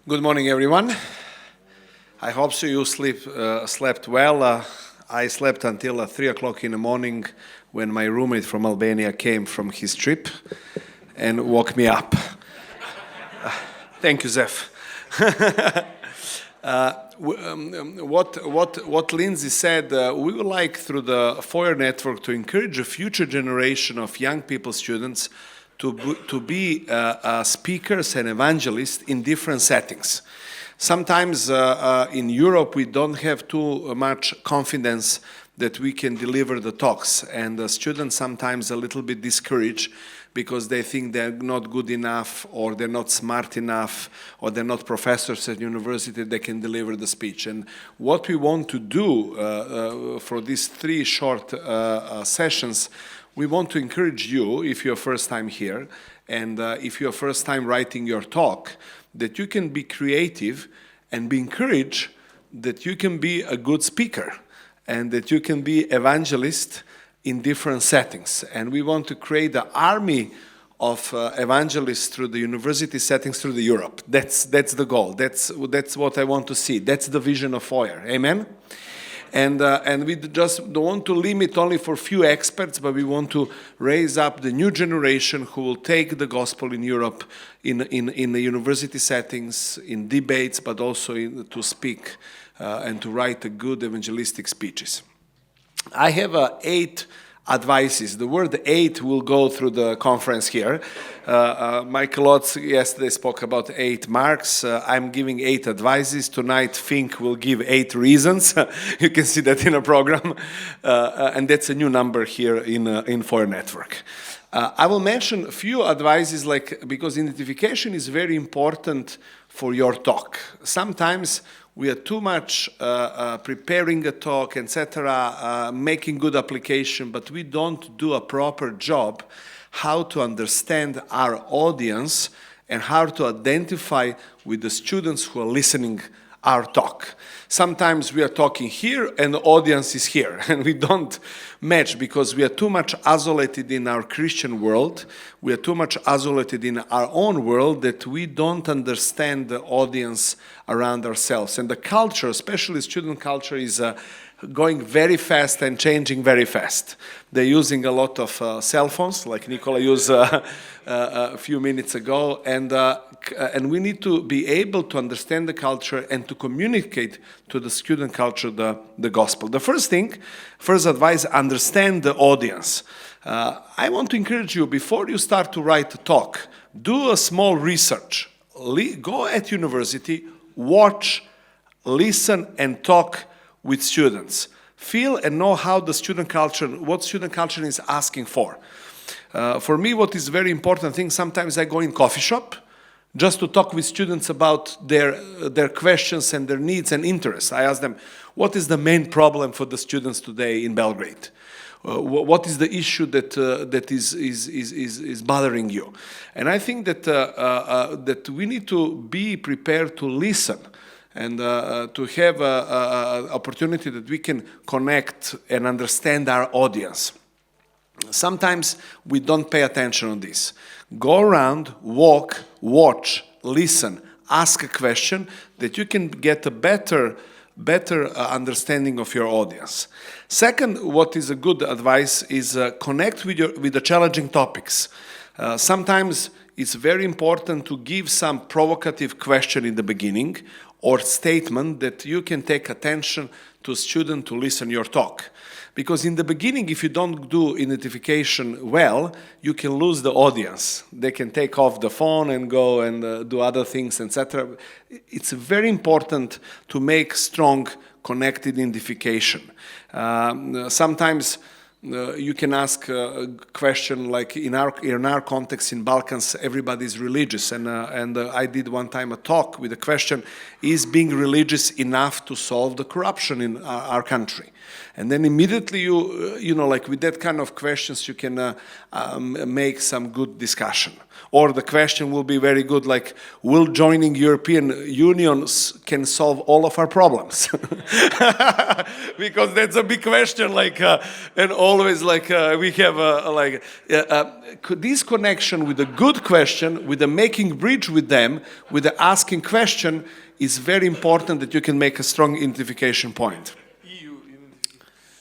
Good morning, everyone. I hope so you slept well. I slept until 3 o'clock in the morning when my roommate from Albania came from his trip and woke me up. Thank you, Zeph. What Lindsay said, we would like through the FEUER network to encourage a future generation of young people, students, to be speakers and evangelists in different settings. Sometimes in Europe we don't have too much confidence that we can deliver the talks, and the students sometimes a little bit discouraged because they think they're not good enough, or they're not smart enough, or they're not professors at university that can deliver the speech. And what we want to do for these 3 short sessions, we want to encourage you, if you're first time here, and if you're first time writing your talk, that you can be creative and be encouraged that you can be a good speaker and that you can be evangelist in different settings. And we want to create an army of evangelists through the university settings through the Europe. That's the goal. That's what I want to see. That's the vision of FEUER. Amen? And we just don't want to limit only for few experts, but we want to raise up the new generation who will take the gospel in Europe in the university settings, in debates, but also to speak and to write good evangelistic speeches. I have 8 advices. The word 8 will go through the conference here. Michael Lotz yesterday spoke about 8 marks. I'm giving 8 advices. Tonight, Fink will give 8 reasons. You can see that in a program. And that's a new number here in FEUER Network. I will mention a few advices, because identification is very important for your talk. Sometimes we are too much preparing a talk, etc., making good application, but we don't do a proper job how to understand our audience and how to identify with the students who are listening our talk. Sometimes we are talking here and the audience is here, and we don't match because we are too much isolated in our Christian world. We are too much isolated in our own world that we don't understand the audience around ourselves. And the culture, especially student culture, is going very fast and changing very fast. They're using a lot of cell phones, like Nicola used a few minutes ago, and we need to be able to understand the culture and to communicate to the student culture the gospel. The first advice, understand the audience. I want to encourage you, before you start to write a talk, do a small research. Go at university, watch, listen, and talk with students. Feel and know how the student culture, what student culture is asking for. For me, what is very important thing, sometimes I go in coffee shop just to talk with students about their questions and their needs and interests. I ask them, what is the main problem for the students today in Belgrade? What is the issue that is bothering you? And I think that we need to be prepared to listen and to have an opportunity that we can connect and understand our audience. Sometimes we don't pay attention on this. Go around, walk, watch, listen, ask a question that you can get a better understanding of your audience. Second, what is a good advice is connect with the challenging topics. Sometimes it's very important to give some provocative question in the beginning or statement that you can take attention to student to listen your talk. Because in the beginning, if you don't do identification well, you can lose the audience. They can take off the phone and go and do other things, etc. It's very important to make strong connected identification. Sometimes you can ask a question like in our context in Balkans, everybody is religious, and I did one time a talk with a question: is being religious enough to solve the corruption in our country? And then immediately you know, like with that kind of questions, you can make some good discussion. Or the question will be very good, like, will joining European Union can solve all of our problems? Because that's a big question, like, and always like we have this connection with a good question, with the making bridge with them, with the asking question is very important that you can make a strong identification point.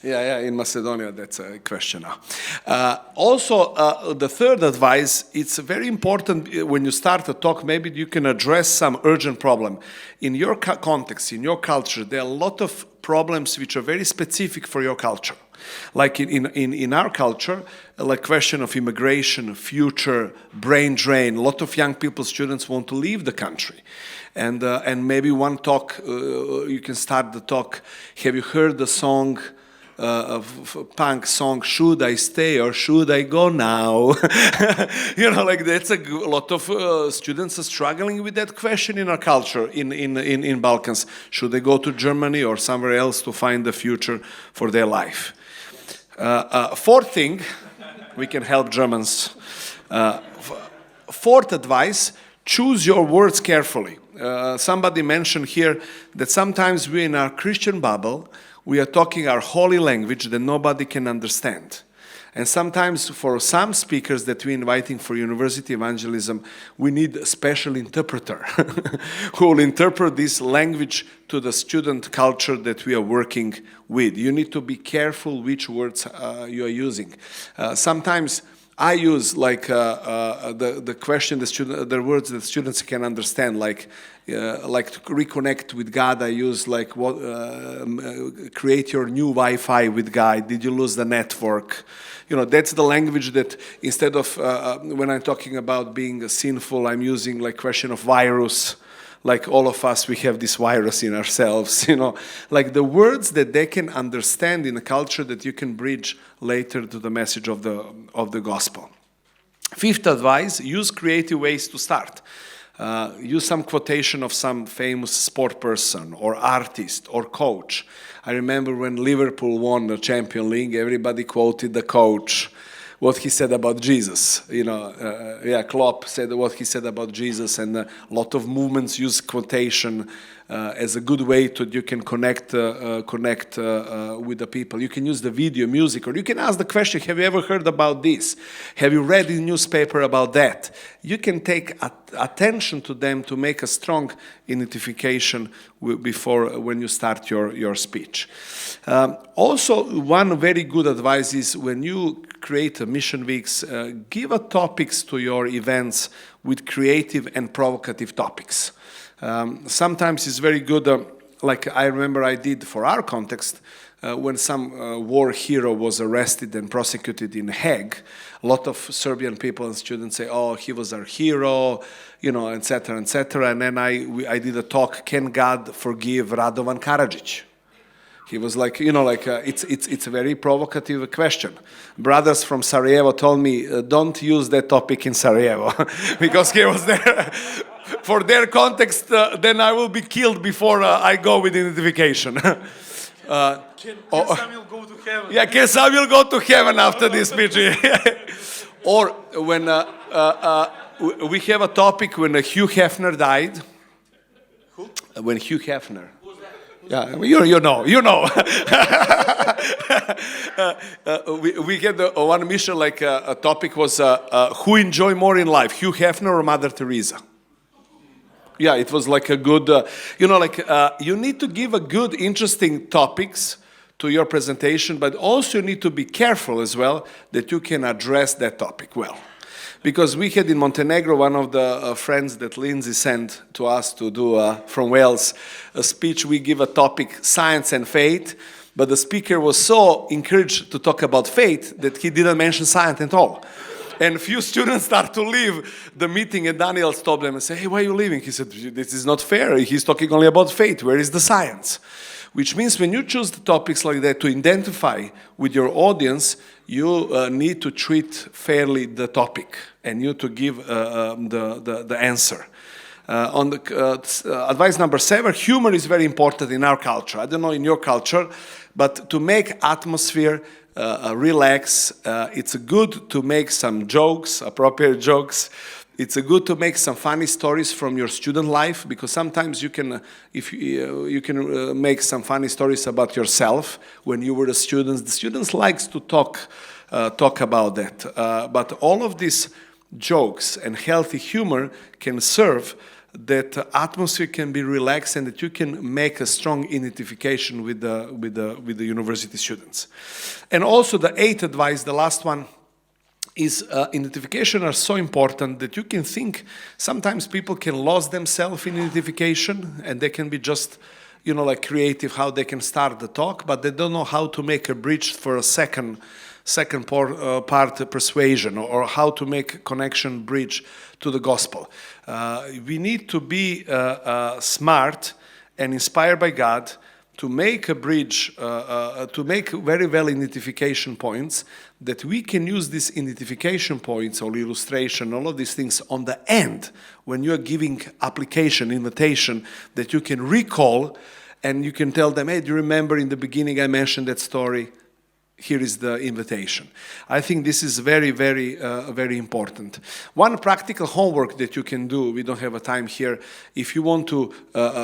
Yeah, in Macedonia, that's a question now. Also, the third advice, it's very important when you start a talk, maybe you can address some urgent problem. In your context, in your culture, there are a lot of problems which are very specific for your culture. Like in our culture, like question of immigration, future, brain drain, a lot of young people, students want to leave the country. And maybe one talk, you can start the talk, have you heard the song, punk song, should I stay or should I go now? Like that's a lot of students are struggling with that question in our culture in Balkans. Should they go to Germany or somewhere else to find the future for their life? Fourth thing, we can help Germans. Fourth advice, choose your words carefully. Somebody mentioned here that sometimes we in our Christian bubble, we are talking our holy language that nobody can understand. And sometimes for some speakers that we're inviting for university evangelism, we need a special interpreter who will interpret this language to the student culture that we are working with. You need to be careful which words you are using. Sometimes I use like the question the words that students can understand, like to reconnect with God. I use like create your new Wi-Fi with God. Did you lose the network? That's the language that instead of when I'm talking about being sinful, I'm using like question of virus. Like all of us, we have this virus in ourselves, like the words that they can understand in a culture that you can bridge later to the message of the gospel. Fifth advice, use creative ways to start. Use some quotation of some famous sport person or artist or coach. I remember when Liverpool won the Champions League, everybody quoted the coach, what he said about Jesus. Klopp said what he said about Jesus, and a lot of movements use quotation as a good way you can connect with the people. You can use the video, music, or you can ask the question, have you ever heard about this? Have you read in the newspaper about that? You can take attention to them to make a strong identification when you start your speech. Also, one very good advice is when you create a mission weeks, give topics to your events with creative and provocative topics. Sometimes it's very good, like I remember I did for our context, when some war hero was arrested and prosecuted in Hague. A lot of Serbian people and students say, oh, he was our hero, etc., etc. And then I did a talk, can God forgive Radovan Karadžić? He was like, it's a very provocative question. Brothers from Sarajevo told me, don't use that topic in Sarajevo, because he was there. For their context, then I will be killed before I go with identification. Can Samuil go to heaven? Yeah, can Samuil go to heaven after this speech? Or when we have a topic when Hugh Hefner died. Who? When Hugh Hefner. that? Yeah, you know. We had one mission, like a topic was who enjoy more in life, Hugh Hefner or Mother Teresa? Yeah, it was like a good, you need to give a good, interesting topics to your presentation, but also you need to be careful as well that you can address that topic well. Because we had in Montenegro one of the friends that Lindsay sent to us to do from Wales a speech. We give a topic, science and faith, but the speaker was so encouraged to talk about faith that he didn't mention science at all. And a few students start to leave the meeting, and Daniel stopped them and said, hey, why are you leaving? He said, this is not fair. He's talking only about faith. Where is the science? Which means when you choose the topics like that to identify with your audience, you need to treat fairly the topic and you to give the answer. On the advice number 7, humor is very important in our culture. I don't know in your culture, but to make atmosphere relax, it's good to make some jokes, appropriate jokes. It's good to make some funny stories from your student life, because sometimes you can, make some funny stories about yourself when you were a student. The students likes to talk about that. But all of these jokes and healthy humor can serve that atmosphere can be relaxed and that you can make a strong identification with the university students. And also the eighth advice, the last one, is identification are so important that you can think sometimes people can lose themselves in identification, and they can be just, like creative how they can start the talk, but they don't know how to make a bridge for a second part persuasion, or how to make connection bridge to the gospel. We need to be smart and inspired by God to make a bridge, to make very well identification points, that we can use these identification points or illustration, all of these things on the end, when you're giving application, invitation, that you can recall, and you can tell them, hey, do you remember in the beginning I mentioned that story? Here is the invitation. I think this is very, very, very important. One practical homework that you can do, we don't have a time here, if you want to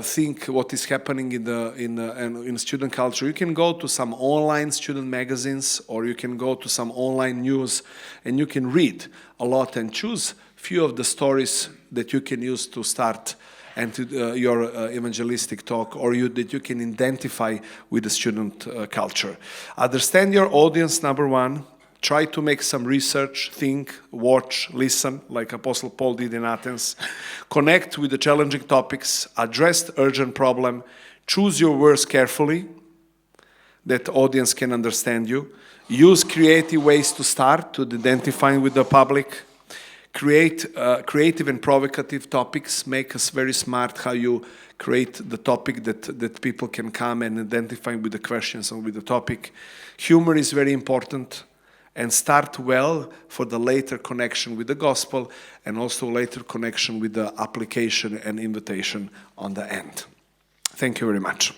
think what is happening in student culture, you can go to some online student magazines, or you can go to some online news, and you can read a lot and choose few of the stories that you can use to start and to your evangelistic talk, or that you can identify with the student culture. Understand your audience, number one. Try to make some research, think, watch, listen, like Apostle Paul did in Athens. Connect with the challenging topics, address the urgent problem, choose your words carefully, that the audience can understand you. Use creative ways to start, to identify with the public. Create creative and provocative topics. Make us very smart how you create the topic that people can come and identify with the questions and with the topic. Humor is very important, and start well for the later connection with the gospel, and also later connection with the application and invitation on the end. Thank you very much.